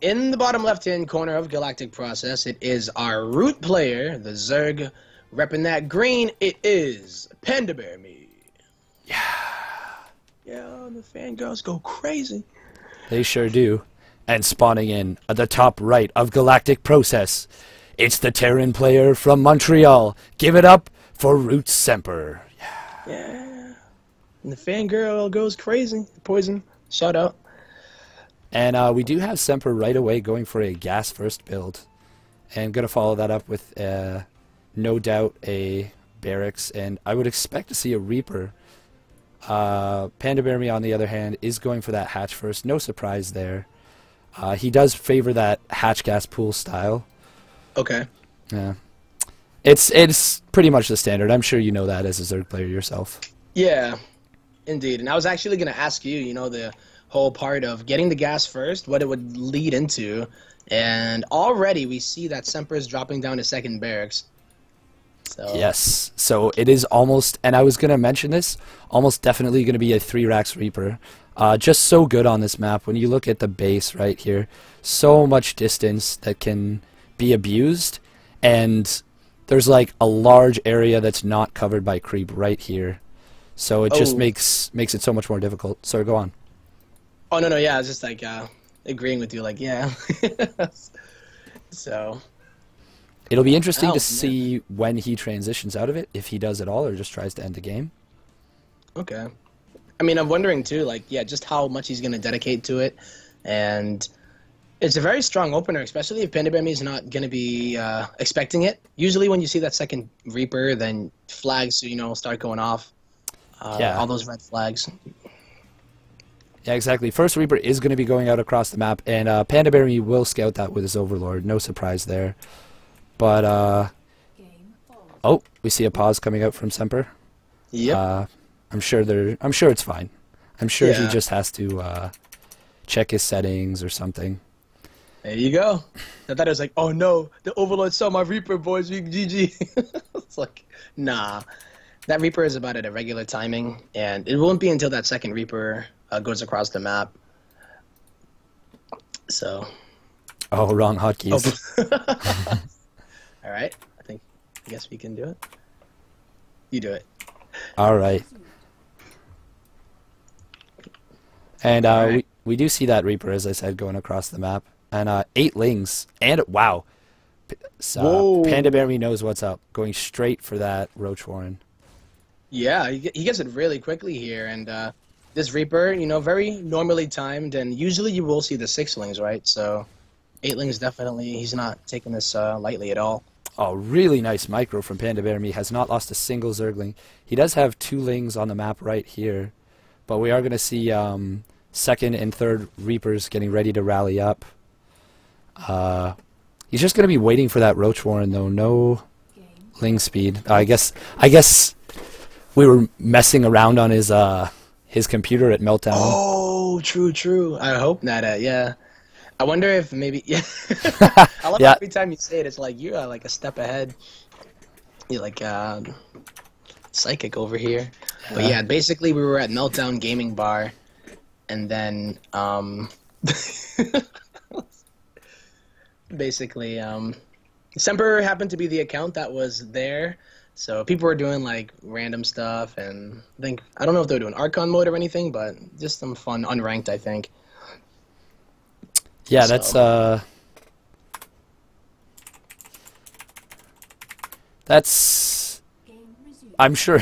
in the bottom left-hand corner of Galactic Process, it is our root player, the Zerg. Repping that green, it is Pandabearme. Yeah. Yeah, the fangirls go crazy. They sure do. And spawning in at the top right of Galactic Process, it's the Terran player from Montreal. Give it up for Root Semper. Yeah. And the fangirl goes crazy. Poison. Shout out. And we do have Semper right away going for a gas first build. And going to follow that up with, no doubt, a barracks. And I would expect to see a Reaper. Pandabearme, on the other hand, is going for that hatch first. No surprise there. He does favor that hatch gas pool style. Okay. Yeah. It's pretty much the standard. I'm sure you know that as a Zerg player yourself. Yeah, indeed. And I was actually going to ask you, you know, the whole part of getting the gas first, what it would lead into. And already we see that Semper is dropping down to second barracks. So. Yes. So it is almost, and I was going to mention this, almost definitely going to be a 3-Rax Reaper. Just so good on this map. When you look at the base right here, so much distance that can be abused. And there's like a large area that's not covered by creep right here. So it just makes it so much more difficult. So go on. Oh, no, yeah, I was just like agreeing with you, like, yeah. So. It'll be interesting to see when he transitions out of it, if he does at all or just tries to end the game. Okay. I mean, I'm wondering, too, like, yeah, just how much he's going to dedicate to it. And it's a very strong opener, especially if Pandabearme is not going to be expecting it. Usually when you see that second Reaper, then flags, you know, start going off. Yeah. All those red flags. Yeah, exactly. First Reaper is going to be going out across the map, and Pandabearme will scout that with his Overlord. No surprise there. But, oh, we see a pause coming out from Semper. Yep. I'm sure it's fine. I'm sure he just has to check his settings or something. There you go. I thought it was like, oh no, the Overlord saw my Reaper, boys, we GG. It's like, nah. That Reaper is about at a regular timing, and it won't be until that second Reaper goes across the map. So. Oh, wrong hotkeys. Oh. All right. I guess we can do it. You do it. All right. And we do see that Reaper, as I said, going across the map. And 8 lings. And, wow. Pandabearme knows what's up. Going straight for that Roach Warren. Yeah, he gets it really quickly here. And this Reaper, you know, very normally timed. And usually you will see the 6 lings, right? So 8 lings definitely, he's not taking this lightly at all. Oh, really nice micro from Pandabearme. Has not lost a single Zergling. He does have 2 lings on the map right here. But we are going to see second and third Reapers getting ready to rally up. He's just going to be waiting for that Roach Warren, though. No ling speed. I guess we were messing around on his computer at Meltdown. Oh, true. I hope not. Yeah. I wonder if maybe. Yeah. I love every time you say it. It's like you're like a step ahead. You're like psychic over here. Yeah. But yeah, basically we were at Meltdown Gaming Bar, and then basically Semper happened to be the account that was there. So people were doing like random stuff, and I don't know if they were doing Archon mode or anything, but just some fun unranked, I think. Yeah, that's I'm sure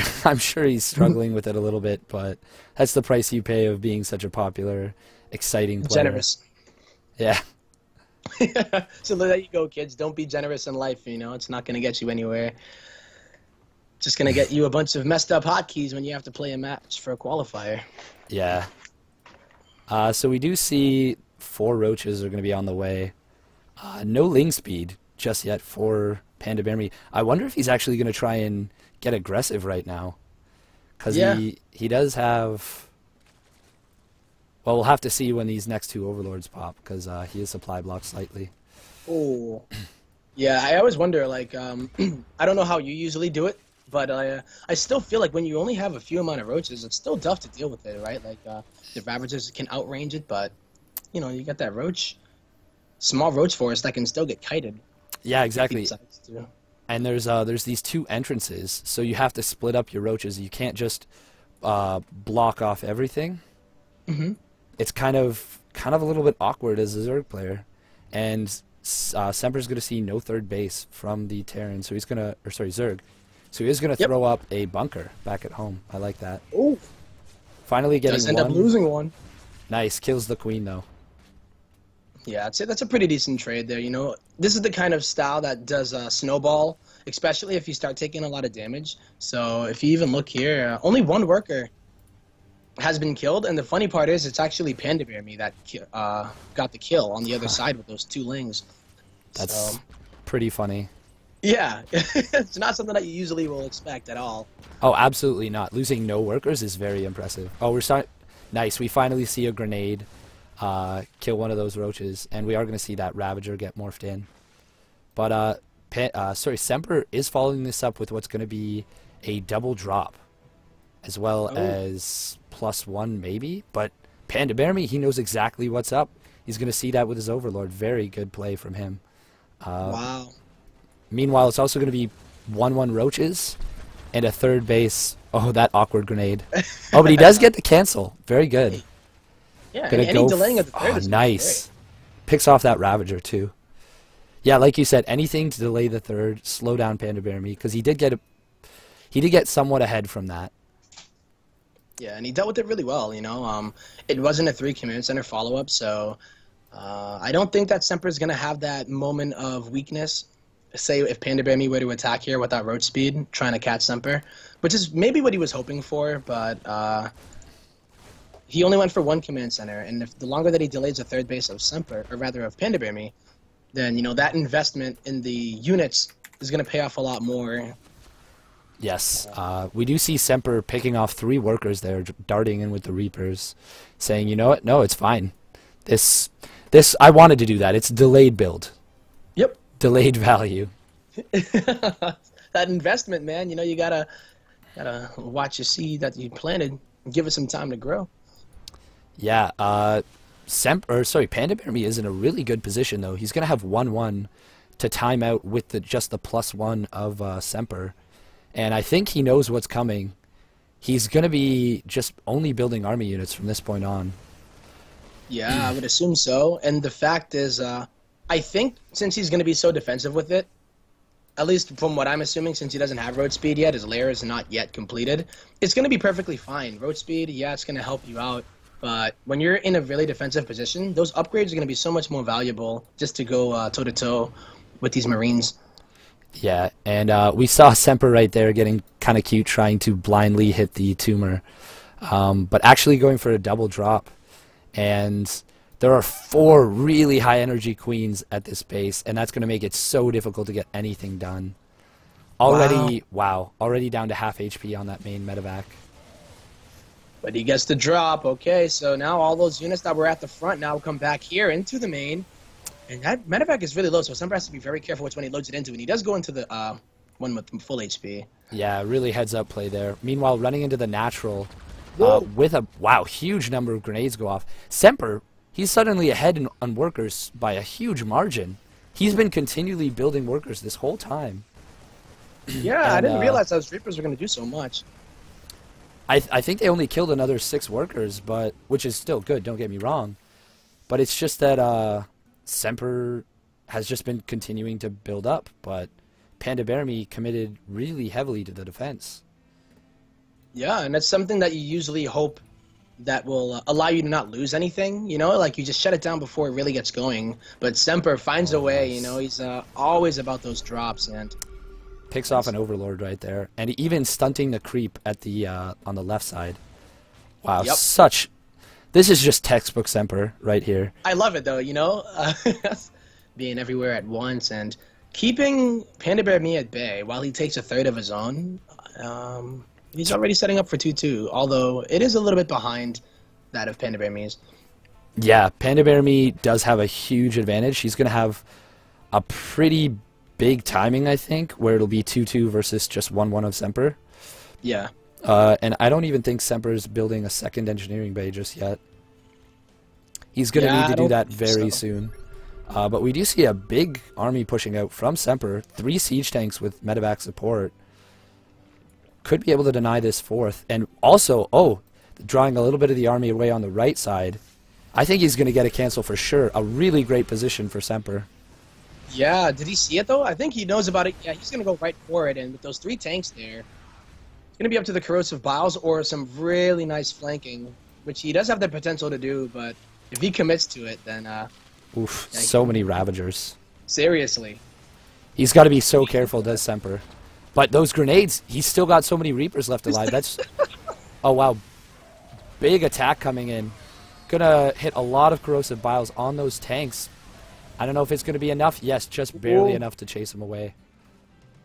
he's struggling with it a little bit, but that's the price you pay of being such a popular, exciting player. Generous. Yeah. So there you go, kids. Don't be generous in life, you know. It's not going to get you anywhere. Just going to get you a bunch of messed up hotkeys when you have to play a match for a qualifier. Yeah. So we do see 4 roaches are going to be on the way. No ling speed just yet for Pandabearme. I wonder if he's actually going to try and get aggressive right now. Because he does have... Well, we'll have to see when these next 2 Overlords pop, because he is supply blocked slightly. Oh. Yeah, I always wonder, like, I don't know how you usually do it, but I still feel like when you only have a few amount of roaches, it's still tough to deal with it, right? Like, the Ravagers can outrange it, but, you know, you got that roach. small roach forest that can still get kited. Yeah, If he exactly. decides to. And there's these two entrances, so you have to split up your roaches. You can't just block off everything. Hmm. It's kind of a little bit awkward as a Zerg player, and Semper's going to see no third base from the Terran, so he's gonna, or sorry, Zerg, so he is going to Yep. throw up a bunker back at home. I like that. Oh, Finally getting does end up one. losing one. Nice, kills the queen though. Yeah, I'd say that's a pretty decent trade there. This is the kind of style that does snowball, especially if you start taking a lot of damage. So if you even look here, only one worker has been killed, and the funny part is it's actually Pandabearme that got the kill on the other side with those two lings. That's So, pretty funny. yeah, it's not something that you usually will expect at all. Oh, absolutely not. Losing no workers is very impressive. Oh, we're starting. Nice. We finally see a grenade kill one of those roaches, and we are going to see that Ravager get morphed in. But Semper is following this up with what's going to be a double drop, as well as +1 maybe. But Pandabearme, he knows exactly what's up. He's going to see that with his Overlord. Very good play from him. Wow. Meanwhile, it's also going to be 1/1 roaches and a third base. Oh, that awkward grenade. Oh, but he does get the cancel. Very good. Yeah, Gonna any go delaying of the third oh, is nice. Picks off that Ravager too. Yeah, like you said, anything to delay the third, slow down Pandabearme, because he did get somewhat ahead from that. Yeah, and he dealt with it really well. It wasn't a 3 command center follow up, so I don't think that Semper is gonna have that moment of weakness. Say if Pandabearme were to attack here without roach speed, trying to catch Semper, which is maybe what he was hoping for, but he only went for 1 command center, and if the longer that he delays the third base of Semper, or rather of Pandabearme, then that investment in the units is going to pay off a lot more. Yes, we do see Semper picking off 3 workers there, darting in with the Reapers, saying, you know what, no, it's fine. This, I wanted to do that. It's delayed build. Yep. Delayed value. That investment, man, you gotta watch your seed that you planted and give it some time to grow. Yeah, Pandabearme is in a really good position though. He's gonna have 1/1 to time out with just the +1 of Semper, and I think he knows what's coming. He's gonna be just only building army units from this point on. Yeah, I would assume so. And the fact is, I think since he's gonna be so defensive with it, at least from what I'm assuming, since he doesn't have road speed yet, his lair is not yet completed, it's gonna be perfectly fine. Road speed, yeah, it's gonna help you out. But when you're in a really defensive position, those upgrades are going to be so much more valuable just to go toe-to-toe with these Marines. Yeah, and we saw Semper right there getting kind of cute, trying to blindly hit the tumor, but actually going for a double drop. And there are 4 really high-energy queens at this base, and that's going to make it so difficult to get anything done. Already, wow, already down to half HP on that main medevac. But he gets the drop. Okay, so now all those units that were at the front now come back here into the main. And that medevac is really low, so Semper has to be very careful which one he loads it into. And he does go into the one with full HP. Yeah, really heads-up play there. Meanwhile, running into the natural Whoa. with a, huge number of grenades go off. Semper, he's suddenly ahead on workers by a huge margin. He's been continually building workers this whole time. Yeah, And, I didn't realize those Reapers were going to do so much. I think they only killed another 6 workers, but which is still good, don't get me wrong. But it's just that Semper has just been continuing to build up, but Pandabearme committed really heavily to the defense. Yeah, and that's something that you usually hope that will allow you to not lose anything, like you just shut it down before it really gets going. But Semper finds a way, he's always about those drops, and picks off an Overlord right there, and even stunting the creep at the on the left side. Wow, Yep. This is just textbook Semper right here. I love it though, being everywhere at once and keeping Pandabearme at bay while he takes a third of his own. He's already setting up for 2-2, although it is a little bit behind that of Pandabearme's. Yeah, Pandabearme does have a huge advantage. He's going to have a pretty big timing, I think, where it'll be 2-2 versus just 1-1 of Semper. Yeah. And I don't even think Semper's building a second engineering bay just yet. He's going to need to do that very soon. But we do see a big army pushing out from Semper. 3 siege tanks with medevac support. Could be able to deny this fourth. And also, drawing a little bit of the army away on the right side. I think he's going to get a cancel for sure. A really great position for Semper. Yeah, did he see it though? I think he knows about it. Yeah, he's going to go right for it. And with those 3 tanks there, it's going to be up to the corrosive biles or some really nice flanking, which he does have the potential to do. But if he commits to it, then oof, yeah, so many Ravagers. Seriously. He's got to be so careful, does Semper. But those grenades, he's still got so many Reapers left alive. That's... Oh, wow. Big attack coming in. Gonna hit a lot of corrosive biles on those tanks. I don't know if it's gonna be enough. Yes, just barely enough to chase him away.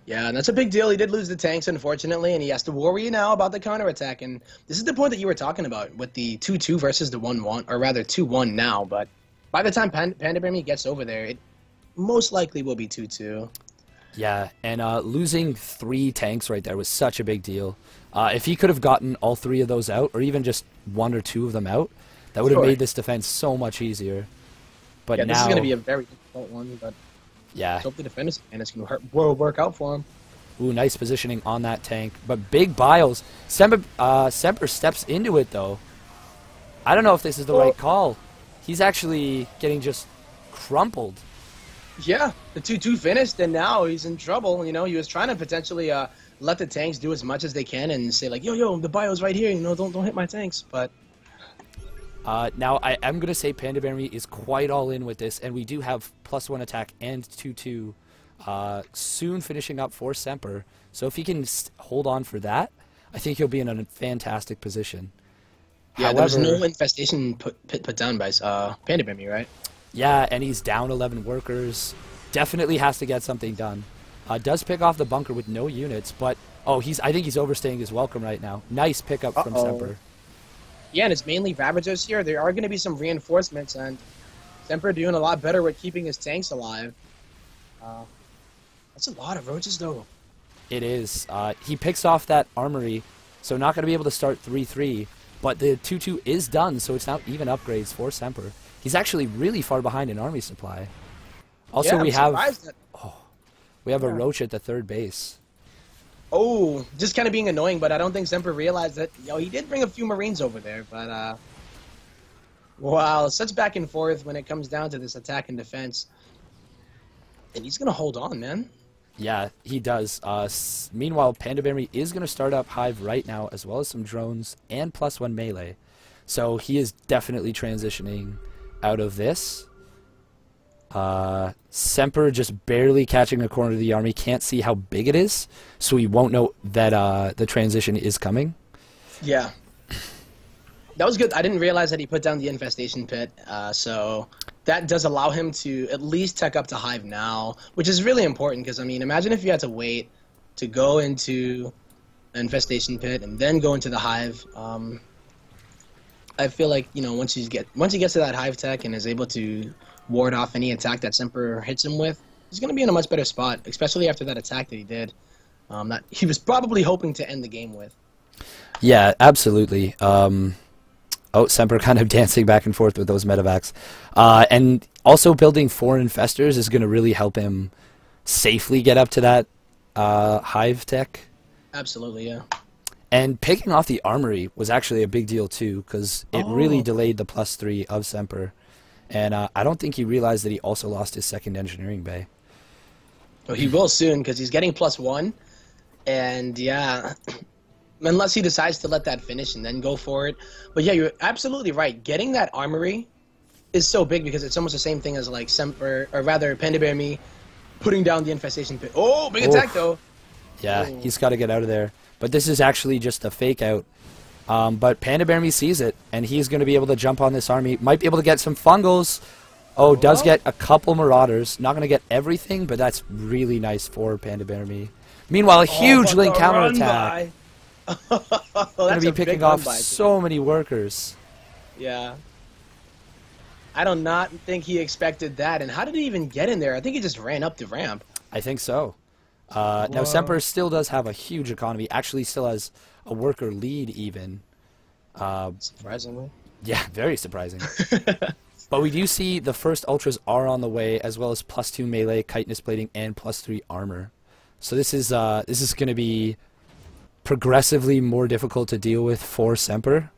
Yeah, and that's a big deal. He did lose the tanks, unfortunately, and he has to worry now about the counterattack. And this is the point that you were talking about with the 2-2 versus the 1-1, or rather 2-1 now. But by the time Pandabearme gets over there, it most likely will be 2-2. Yeah, and losing 3 tanks right there was such a big deal. If he could have gotten all 3 of those out, or even just 1 or 2 of them out, that would have made this defense so much easier. But yeah, now... this is going to be a very difficult one, but yeah, hope the defenders and it's going to work out for him. Ooh, nice positioning on that tank. But big biles. Semper steps into it, though. I don't know if this is the right call. He's actually getting just crumpled. Yeah, the 2-2 finished, and now he's in trouble. You know, he was trying to potentially let the tanks do as much as they can and say, like, yo, the bio's right here. You know, don't hit my tanks, but... Now, I am going to say Pandabearme is quite all in with this, and we do have +1 attack and 2-2 soon finishing up for Semper. So if he can hold on for that, I think he'll be in a fantastic position. Yeah, there was no infestation put down by Pandabearme, right? Yeah, and he's down 11 workers. Definitely has to get something done. Does pick off the bunker with no units, but... Oh, I think he's overstaying his welcome right now. Nice pickup from Semper. Yeah, and it's mainly Ravagers here. There are going to be some reinforcements, and Semper doing a lot better with keeping his tanks alive. That's a lot of roaches, though. It is. He picks off that armory, so not going to be able to start 3-3, but the 2-2 is done, so it's now even upgrades for Semper. He's actually really far behind in army supply. Also, yeah, we have a roach at the 3rd base. Oh, just kind of being annoying, but I don't think Semper realized that. He did bring a few Marines over there, but wow, such back and forth when it comes down to this attack and defense. And he's gonna hold on, man. Yeah, he does. Meanwhile, Pandabearme is gonna start up Hive right now, as well as some drones and +1 melee. So he is definitely transitioning out of this. Semper just barely catching a corner of the army, can't see how big it is, so he won't know that the transition is coming. Yeah. That was good. I didn't realize that he put down the infestation pit, so that does allow him to at least tech up to Hive now, which is really important because, I mean, imagine if you had to wait to go into an infestation pit and then go into the Hive. I feel like, you know, once he gets to that Hive tech and is able to ward off any attack that Semper hits him with, he's going to be in a much better spot, especially after that attack that he did, that he was probably hoping to end the game with. Yeah, absolutely. Semper kind of dancing back and forth with those medevacs. And also building 4 infestors is going to really help him safely get up to that Hive tech. Absolutely, yeah. And picking off the armory was actually a big deal too, because it really delayed the +3 of Semper. And I don't think he realized that he also lost his 2nd engineering bay. Well, he will soon, because he's getting +1. And yeah, unless he decides to let that finish and then go for it. But yeah, you're absolutely right. Getting that armory is so big because it's almost the same thing as like Semper, or rather Pandabearme putting down the infestation pit. Oh, big attack though. Yeah, he's got to get out of there. But this is actually just a fake out. But Pandabearme sees it, and he's going to be able to jump on this army. Might be able to get some fungals. Oh, does get a couple Marauders. Not going to get everything, but that's really nice for Pandabearme. Meanwhile, a huge link counterattack. Going to be picking off so many workers. Yeah. I do not think he expected that. And how did he even get in there? I think he just ran up the ramp. I think so. Now, Semper still does have a huge economy. Actually, still has a worker lead, even. Surprisingly. Yeah, very surprising. But we do see the first ultras are on the way, as well as +2 melee, chitinous plating, and +3 armor. So this is going to be progressively more difficult to deal with for Semper.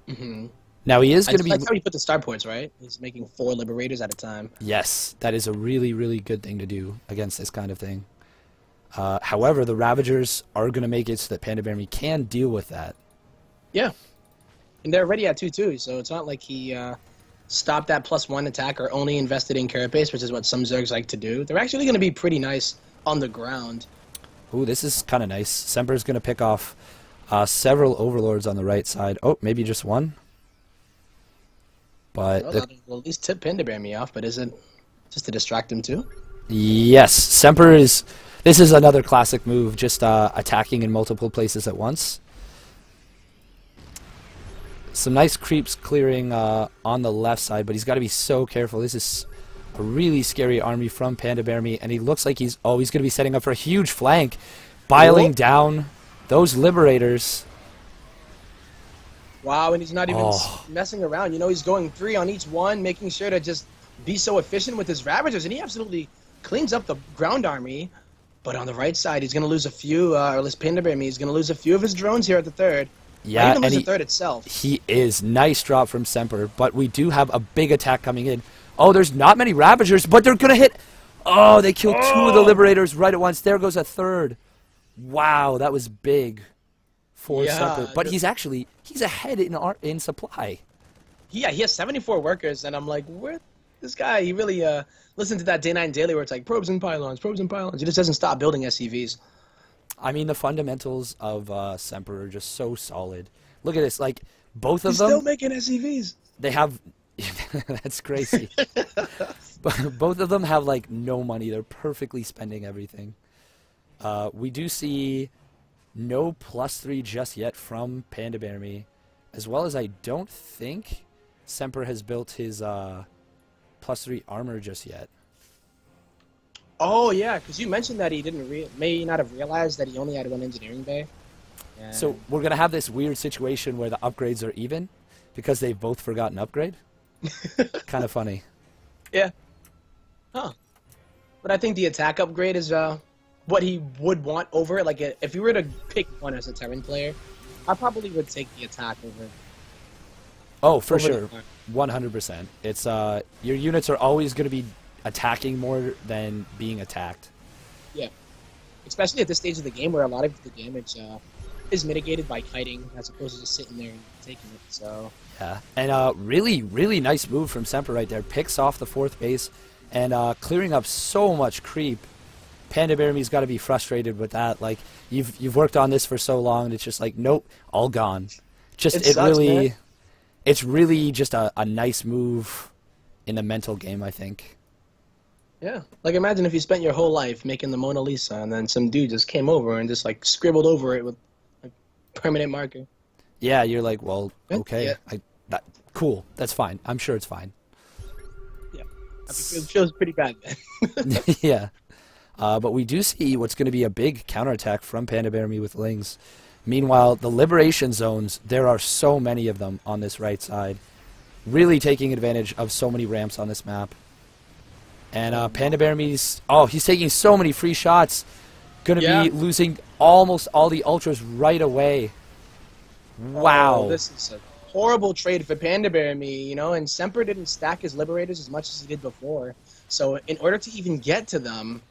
Mm-hmm. Now he is going to be. That's how he put the starports, right? He's making 4 liberators at a time. Yes, that is a really, really good thing to do against this kind of thing. However, the Ravagers are going to make it so that Pandabearme can deal with that. Yeah, and they're already at 2-2, so it's not like he stopped that +1 attack or only invested in Carapace, which is what some Zergs like to do. They're actually going to be pretty nice on the ground. Ooh, this is kind of nice. Semper's going to pick off several Overlords on the right side. Oh, maybe just one. But Well, that'll at least tip Pandabearme off, but is it just to distract him too? yes, Semper is... This is another classic move, just attacking in multiple places at once. Some nice creeps clearing on the left side, but he's got to be so careful. This is a really scary army from Pandabearme, and he looks like he's going to be setting up for a huge flank, biling down those Liberators. Wow, and he's not even messing around. You know, he's going 3 on each one, making sure to just be so efficient with his Ravagers, and he absolutely cleans up the ground army. But on the right side, he's going to lose a few, or at least Pandabearme, he's going to lose a few of his drones here at the third. Yeah, and the third itself. He is. Nice drop from Semper, but we do have a big attack coming in. Oh, there's not many Ravagers, but they're going to hit. Oh, they killed 2 of the Liberators right at once. There goes a third. Wow, that was big for Semper. But he's ahead in supply. Yeah, he has 74 workers, and I'm like, where? This guy, he really listened to that Day 9 Daily where it's like, probes and pylons, probes and pylons. He just doesn't stop building SCVs. I mean, the fundamentals of Semper are just so solid. Look at this, like, both of He's them... still making SCVs. They have... That's crazy. But both of them have, like, no money. They're perfectly spending everything. We do see no +3 just yet from Pandabearme, as well as I don't think Semper has built his +3 armor just yet. Oh yeah, because you mentioned that he may not have realized that he only had 1 engineering bay. And So we're gonna have this weird situation where the upgrades are even because they've both forgotten upgrade. Kind of funny. Yeah. Huh. But I think the attack upgrade is what he would want over it. Like if you were to pick one as a Terran player, I probably would take the attack over. Oh, for sure, 100%. It's your units are always going to be attacking more than being attacked. Yeah, especially at this stage of the game where a lot of the damage is mitigated by kiting as opposed to just sitting there and taking it. So yeah, and really, really nice move from Semper right there. Picks off the 4th base and clearing up so much creep. Pandabearme's got to be frustrated with that. Like you've worked on this for so long, and it's just like nope, all gone. It's really just a nice move in the mental game, I think. Yeah, like imagine if you spent your whole life making the Mona Lisa, and then some dude just came over and just like scribbled over it with like permanent marker. Yeah, you're like, well, okay, yeah. Cool, that's fine. I'm sure it's fine. Yeah, it feels pretty bad, man. Yeah, but we do see what's going to be a big counterattack from Pandabearme with Lings. Meanwhile, the Liberation Zones, there are so many of them on this right side. Really taking advantage of so many ramps on this map. And Pandabearme's... Oh, he's taking so many free shots. Going to be losing almost all the Ultras right away. Wow. Oh, this is a horrible trade for Pandabearme, you know, and Semper didn't stack his Liberators as much as he did before. So in order to even get to them,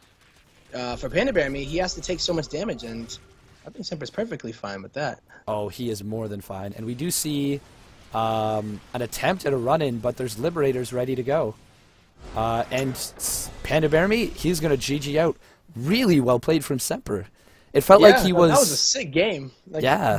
for Pandabearme, he has to take so much damage, and I think Semper's perfectly fine with that. Oh, he is more than fine. And we do see an attempt at a run-in, but there's Liberators ready to go. And Pandabearme, he's going to GG out. Really well played from Semper. It felt like he was... That was a sick game. Like, yeah.